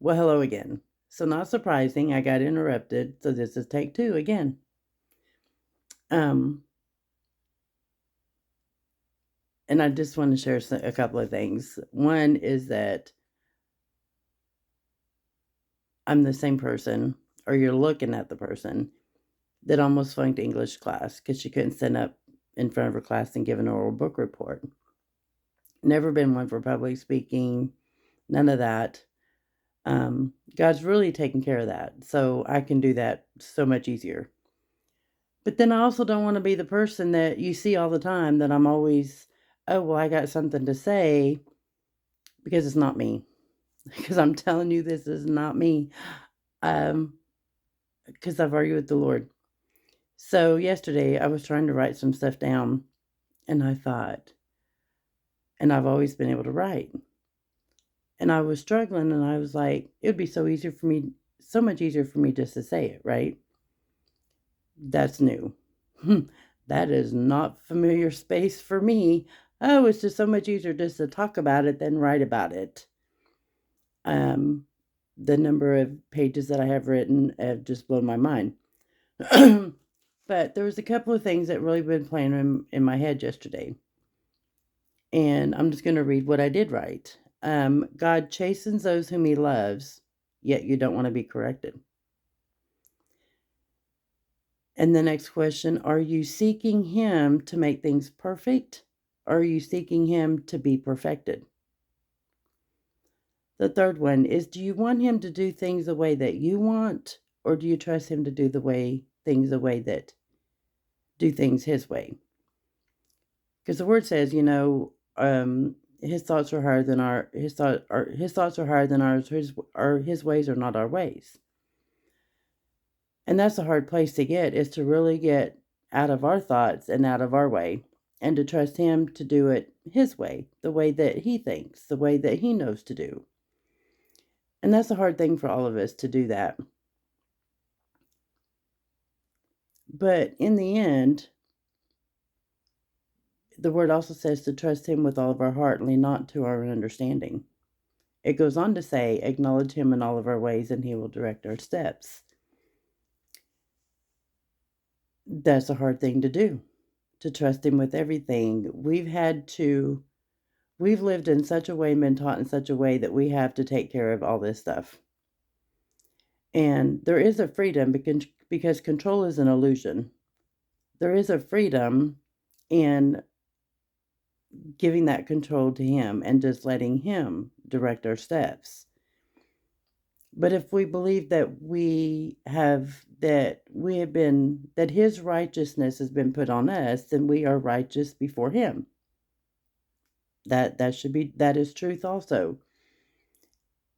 Well, hello again. So, not surprising, I got interrupted. So, this is take two again. Um, and I just want to share a couple of things. One is that I'm the same person, or you're looking at the person that almost flunked English class because she couldn't stand up in front of her class and give an oral book report. Never been one for public speaking, none of that. God's really taken care of that. So, I can do that so much easier. But then I also don't wanna be the person that you see all the time that I'm always, "Oh, well, I got something to say," because it's not me. Because I'm telling you this is not me. Um, because 'cause I've argued with the Lord. So, yesterday, I was trying to write some stuff down, and I thought and I've always been able to write. And I was struggling, and I was like, "It'd be so much easier for me just to say it, right?" That's new. That is not familiar space for me. Oh, it's just so much easier just to talk about it than write about it. Um, the number of pages that I have written have just blown my mind. But there was a couple of things that really been playing in my head yesterday. And I'm just going to read what I did write. God chastens those whom he loves, yet you don't want to be corrected. And the next question, are you seeking him to make things perfect? Or are you seeking him to be perfected? The third one is, do you want him to do things the way that you want? Or do you trust him to do the way that do things his way? Because the word says, his thoughts are higher than his thoughts are higher than ours, his ways are not our ways. And that's a hard place to get, is to really get out of our thoughts and out of our way and to trust him to do it his way, the way that he thinks, the way that he knows to do. And that's a hard thing for all of us to do that. But in the end, the word also says to trust him with all of our heart, lean not to our understanding. It goes on to say, acknowledge him in all of our ways and he will direct our steps. That's a hard thing to do, to trust him with everything. We've lived in such a way and been taught in such a way that we have to take care of all this stuff. And there is a freedom because control is an illusion. There is a freedom in giving that control to him and just letting him direct our steps. But if we believe that his righteousness has been put on us, then we are righteous before him. That is truth also.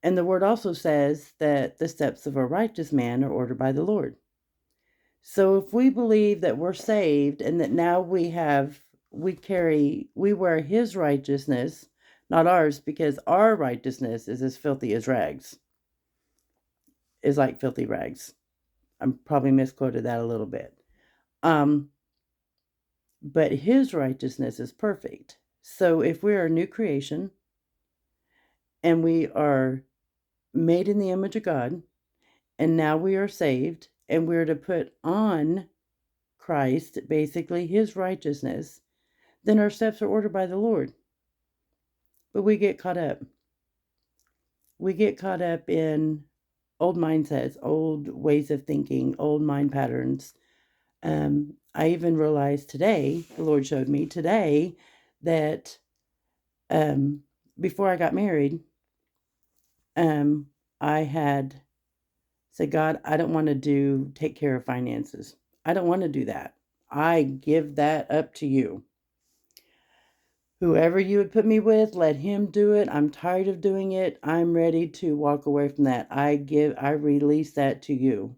And the word also says that the steps of a righteous man are ordered by the Lord. So if we believe that we're saved and that now we wear his righteousness, not ours, because our righteousness is as filthy as rags, is like filthy rags. I'm probably misquoted that a little bit. Um, but his righteousness is perfect. So if we are a new creation and we are made in the image of God, and now we are saved, and we're to put on Christ, basically his righteousness, then our steps are ordered by the Lord. But we get caught up. We get caught up in old mindsets, old ways of thinking, old mind patterns. I even realized today, the Lord showed me today, that um, before I got married, um, I had said, God, I don't want to take care of finances. I don't want to do that. I give that up to you. Whoever you would put me with, let him do it. I'm tired of doing it. I'm ready to walk away from that. I release that to you.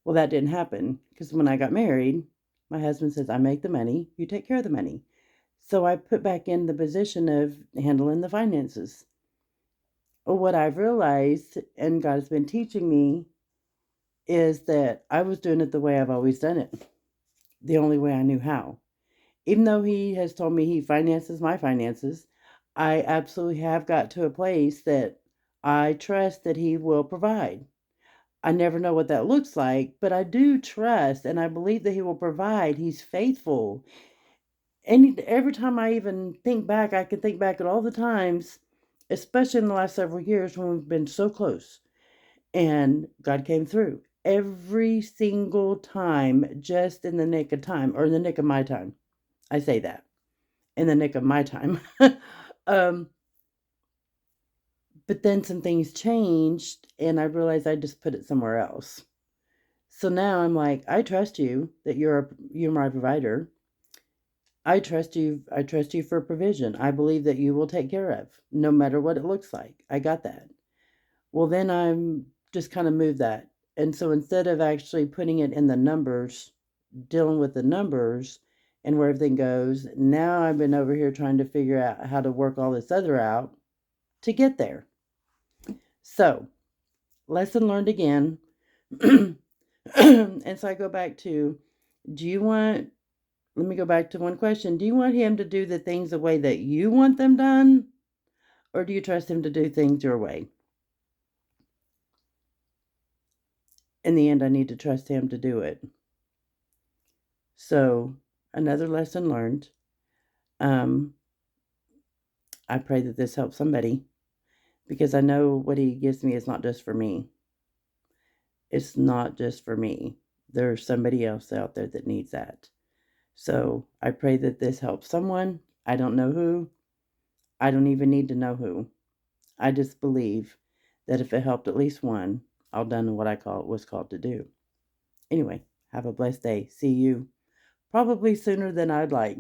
Well, that didn't happen because when I got married, my husband says, I make the money, you take care of the money. So I put back in the position of handling the finances. Well, what I've realized, and God has been teaching me, is that I was doing it the way I've always done it, the only way I knew how. Even though He has told me He finances my finances, I absolutely have got to a place that I trust that He will provide. I never know what that looks like, but I do trust and I believe that He will provide. He's faithful. And every time I even think back, I can think back at all the times, especially in the last several years when we've been so close and God came through. Every single time, just in the nick of time, or in the nick of my time. I say that, in the nick of my time. um, but then some things changed, and I realized I just put it somewhere else. So now I'm like, I trust you that you're my provider. I trust you. I trust you for provision. I believe that you will take care of, no matter what it looks like. I got that. Well, then I'm just kind of move that. And so instead of actually putting it in the numbers, dealing with the numbers and where everything goes, now I've been over here trying to figure out how to work all this other out to get there. So, lesson learned again. And so I go back to, let me go back to one question. Do you want him to do the things the way that you want them done? Or do you trust him to do things your way? In the end, I need to trust him to do it. So, another lesson learned. Um, I pray that this helps somebody because I know what he gives me is not just for me. It's not just for me. There's somebody else out there that needs that. So I pray that this helps someone. I don't know who. I don't even need to know who. I just believe that if it helped at least one, I'll done what I was called to do. Anyway, have a blessed day. See you probably sooner than I'd like.